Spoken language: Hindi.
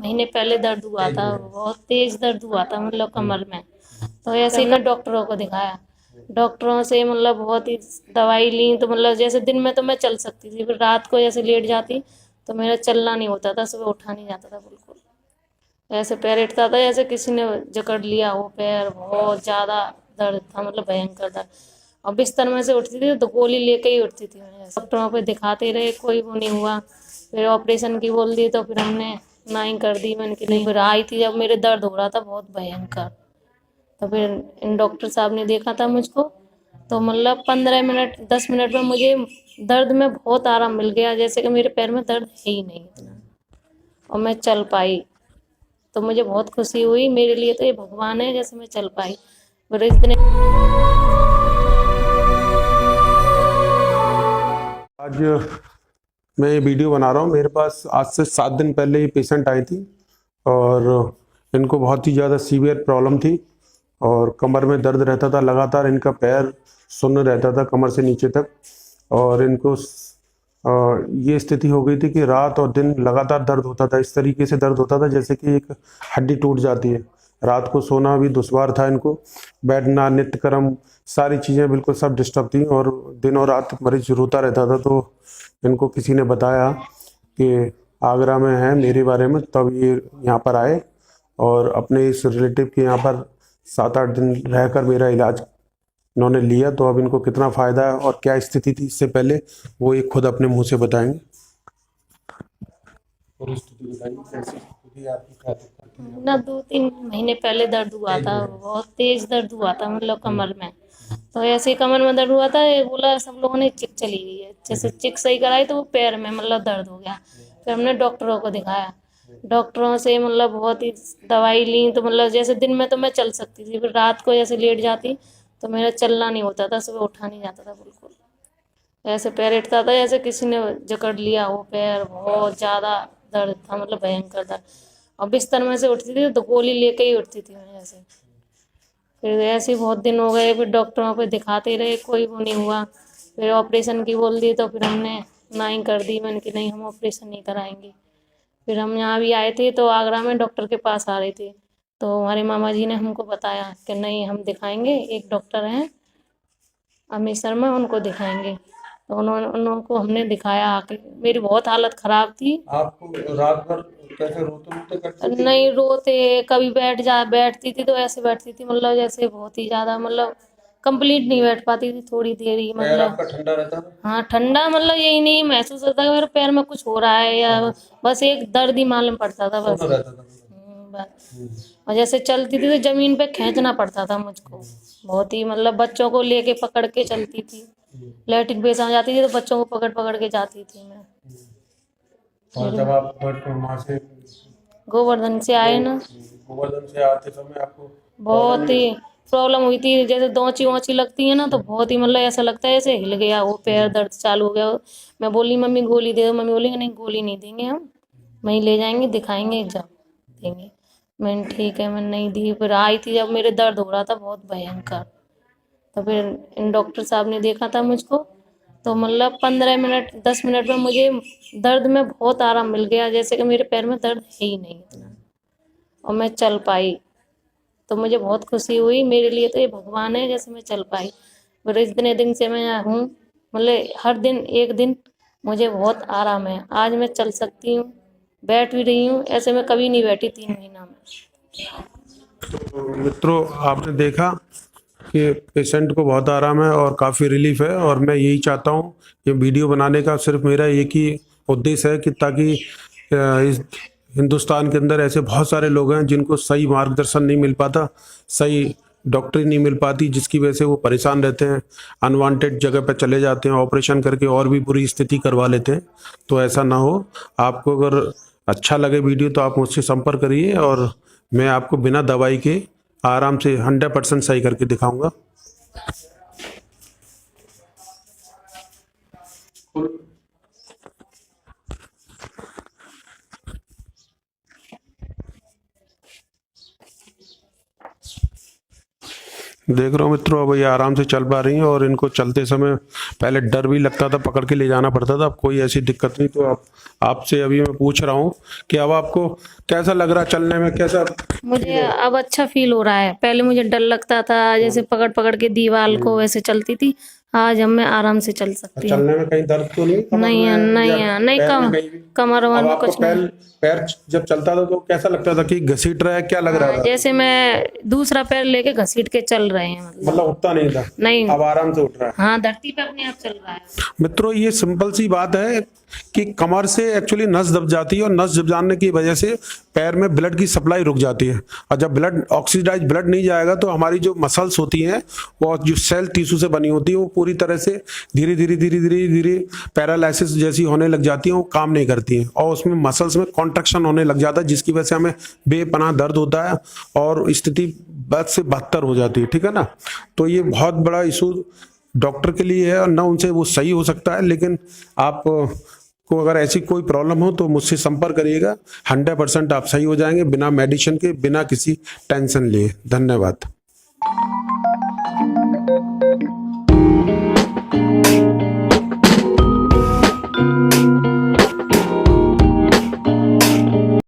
महीने पहले दर्द हुआ था, बहुत तेज दर्द हुआ था मतलब कमर में। तो ऐसे ही मैं डॉक्टरों को दिखाया, डॉक्टरों से मतलब बहुत ही दवाई ली। तो मतलब जैसे दिन में तो मैं चल सकती थी, फिर रात को जैसे लेट जाती तो मेरा चलना नहीं होता था, सुबह उठा नहीं जाता था बिल्कुल। ऐसे पैर उठता था जैसे किसी ने जकड़ लिया हो पैर, बहुत ज़्यादा दर्द था मतलब भयंकर दर्द। और बिस्तर में से उठती थी तो गोली लेके ही उठती थी मैं। डॉक्टरों पे दिखाते रहे, कोई वो नहीं हुआ। फिर ऑपरेशन की बोल दी तो फिर हमने ना ही कर दी। मैंने कि नहीं, फिर आई थी जब मेरे दर्द हो रहा था बहुत भयंकर। तो फिर इन डॉक्टर साहब ने देखा था मुझको, तो मतलब 15 मिनट 10 मिनट में मुझे दर्द में बहुत आराम मिल गया, जैसे कि मेरे पैर में दर्द है ही नहीं इतना, और मैं चल पाई। तो मुझे बहुत खुशी हुई, मेरे लिए तो ये भगवान है जैसे मैं चल पाई। फिर इतने आज मैं ये वीडियो बना रहा हूँ। मेरे पास आज से 7 दिन पहले ये पेशेंट आई थी और इनको बहुत ही ज़्यादा सीवियर प्रॉब्लम थी और कमर में दर्द रहता था लगातार। इनका पैर सुन्न रहता था कमर से नीचे तक और इनको ये स्थिति हो गई थी कि रात और दिन लगातार दर्द होता था। इस तरीके से दर्द होता था जैसे कि एक हड्डी टूट जाती है। रात को सोना भी दुश्वार था इनको, बैठना, नित्यक्रम, सारी चीज़ें बिल्कुल सब डिस्टर्ब थी और दिन और रात मरीज रोता रहता था। तो इनको किसी ने बताया कि आगरा में है मेरे बारे में, तब ये यहाँ पर आए और अपने इस रिलेटिव के यहाँ पर 7-8 दिन रहकर मेरा इलाज इन्होंने लिया। तो अब इनको कितना फ़ायदा है और क्या स्थिति थी इससे पहले, वो ये खुद अपने मुंह से बताएंगे। पूरी स्थिति बताइए, कैसी स्थिति आपकी, क्या दिक्कत थी? ना 2-3 महीने पहले दर्द हुआ था, बहुत तेज दर्द हुआ था मतलब कमर में। तो ऐसे ही कमर में दर्द हुआ था, ये बोला सब लोगों ने चिक चली गई है। जैसे चिक सही कराई तो वो पैर में मतलब दर्द हो गया। फिर हमने डॉक्टरों को दिखाया, डॉक्टरों से मतलब बहुत ही दवाई ली। तो मतलब जैसे दिन में तो मैं चल सकती थी, फिर रात को जैसे लेट जाती तो मेरा चलना नहीं होता था, सुबह उठा नहीं जाता था बिल्कुल। ऐसे पैर उठता था जैसे किसी ने जकड़ लिया हो पैर, बहुत ज़्यादा दर्द था मतलब भयंकर दर्द। और बिस्तर में से उठती थी तो गोली लेके ही उठती थी मैं ऐसे। फिर ऐसे ही बहुत दिन हो गए, फिर डॉक्टरों पे दिखाते रहे, कोई वो नहीं हुआ। फिर ऑपरेशन की बोल दी तो फिर हमने ना ही कर दी। मैंने कि नहीं, हम ऑपरेशन नहीं कराएंगे। फिर हम यहाँ भी आए थे तो आगरा में डॉक्टर के पास आ रहे थे, तो हमारे मामा जी ने हमको बताया कि नहीं, हम दिखाएंगे, एक डॉक्टर हैं अमित शर्मा, उनको दिखाएंगे। तो उन्होंने उनको हमने दिखाया आके। मेरी बहुत हालत खराब थी। आपको रात भर कैसे रोते रोते करती थी? नहीं रोते, कभी बैठती थी तो ऐसे बैठती थी मतलब जैसे बहुत ही ज्यादा मतलब कंप्लीट नहीं बैठ पाती थी, थोड़ी देर ही पैर मतलब। आपका ठंडा रहता था? हाँ ठंडा, मतलब यही नहीं महसूस होता कि मेरे पैर में कुछ हो रहा है, या बस एक दर्द ही मालूम पड़ता था बस। सुन्न रहता था? बस। और जैसे चलती थी तो जमीन पे खींचना पड़ता था मुझको, बहुत ही मतलब बच्चों को लेके पकड़ के चलती थी। लैट्रिन पेशा जाती थी तो बच्चों को पकड़ पकड़ के जाती थी मैं। और जब आप वहाँ से गोवर्धन से आए ना, गोवर्धन से आते समय आपको प्रॉब्लम बहुत नहीं ही प्रॉब्लम हुई थी। जैसे दोंची वोची लगती है ना तो बहुत ही मतलब ऐसा लगता है जैसे हिल गया वो पैर, दर्द चालू हो गया। मैं बोली मम्मी गोली दे दो, मम्मी बोली नहीं गोली नहीं देंगे, हम वहीं ले जाएंगे, दिखाएंगे, एग्जाम देंगे। मैंने ठीक है, मैंने नहीं दी। फिर आई थी जब मेरे दर्द हो रहा था बहुत भयंकर, तो फिर इन डॉक्टर साहब ने देखा था मुझको, तो मतलब 15 मिनट 10 मिनट में मुझे दर्द में बहुत आराम मिल गया, जैसे कि मेरे पैर में दर्द है ही नहीं इतना, और मैं चल पाई। तो मुझे बहुत खुशी हुई, मेरे लिए तो ये भगवान है जैसे मैं चल पाई। और इतने दिन से मैं हूँ, मतलब हर दिन एक दिन मुझे बहुत आराम है। आज मैं चल सकती हूँ, बैठ भी रही हूँ, ऐसे मैं कभी नहीं बैठी 3 महीना में। तो मित्रों, आपने देखा कि पेशेंट को बहुत आराम है और काफ़ी रिलीफ है। और मैं यही चाहता हूँ, ये वीडियो बनाने का सिर्फ मेरा एक ही उद्देश्य है कि ताकि इस हिंदुस्तान के अंदर ऐसे बहुत सारे लोग हैं जिनको सही मार्गदर्शन नहीं मिल पाता, सही डॉक्टरी नहीं मिल पाती, जिसकी वजह से वो परेशान रहते हैं, अनवांटेड जगह पर चले जाते हैं, ऑपरेशन करके और भी बुरी स्थिति करवा लेते हैं। तो ऐसा ना हो। आपको अगर अच्छा लगे वीडियो तो आप मुझसे संपर्क करिए और मैं आपको बिना दवाई के आराम से 100% सही करके दिखाऊंगा। देख रहे हो मित्रों, अब ये आराम से चल पा रही हैं और इनको चलते समय पहले डर भी लगता था, पकड़ के ले जाना पड़ता था। अब कोई ऐसी दिक्कत नहीं। तो आपसे अभी मैं पूछ रहा हूँ कि अब आपको कैसा लग रहा है चलने में, कैसा? मुझे अब अच्छा फील हो रहा है। पहले मुझे डर लगता था, जैसे पकड़ पकड़ के दीवार को वैसे चलती थी। आज अब मैं आराम से चल सकती हूँ। चलने में कहीं दर्द तो नहीं कमर नहीं है, में नहीं या है, नहीं पैर में कम कहीं भी? कमर अब में आपको कुछ नहीं। पैर जब चलता था तो कैसा लगता था कि घसीट रहा है, क्या लग रहा था? जैसे मैं दूसरा पैर लेके घसीट के चल रहे हैं, मतलब उठता नहीं था, नहीं। अब आराम से उठ रहा है। हाँ, धरती पे अपने आप चल रहा है। मित्रों, ये सिंपल सी बात है कि कमर से एक्चुअली नस दब जाती है और नस दब जाने की वजह से पैर में ब्लड की सप्लाई रुक जाती है। और जब ब्लड ऑक्सीडाइज ब्लड नहीं जाएगा तो हमारी जो मसल्स होती हैं वो जो सेल टिश्यू से बनी होती है वो पूरी तरह से धीरे धीरे धीरे धीरे धीरे पैरालिसिस जैसी होने लग जाती है, वो काम नहीं करती हैं और उसमें मसल्स में कॉन्ट्रैक्शन होने लग जाता है, जिसकी वजह से हमें बेपनाह दर्द होता है और स्थिति बद से बदतर हो जाती है। ठीक है ना? तो ये बहुत बड़ा इशू डॉक्टर के लिए है और ना उनसे वो सही हो सकता है। लेकिन आप को अगर ऐसी कोई प्रॉब्लम हो तो मुझसे संपर्क करिएगा, 100% आप सही हो जाएंगे बिना मेडिसिन के, बिना किसी टेंशन लिए। धन्यवाद।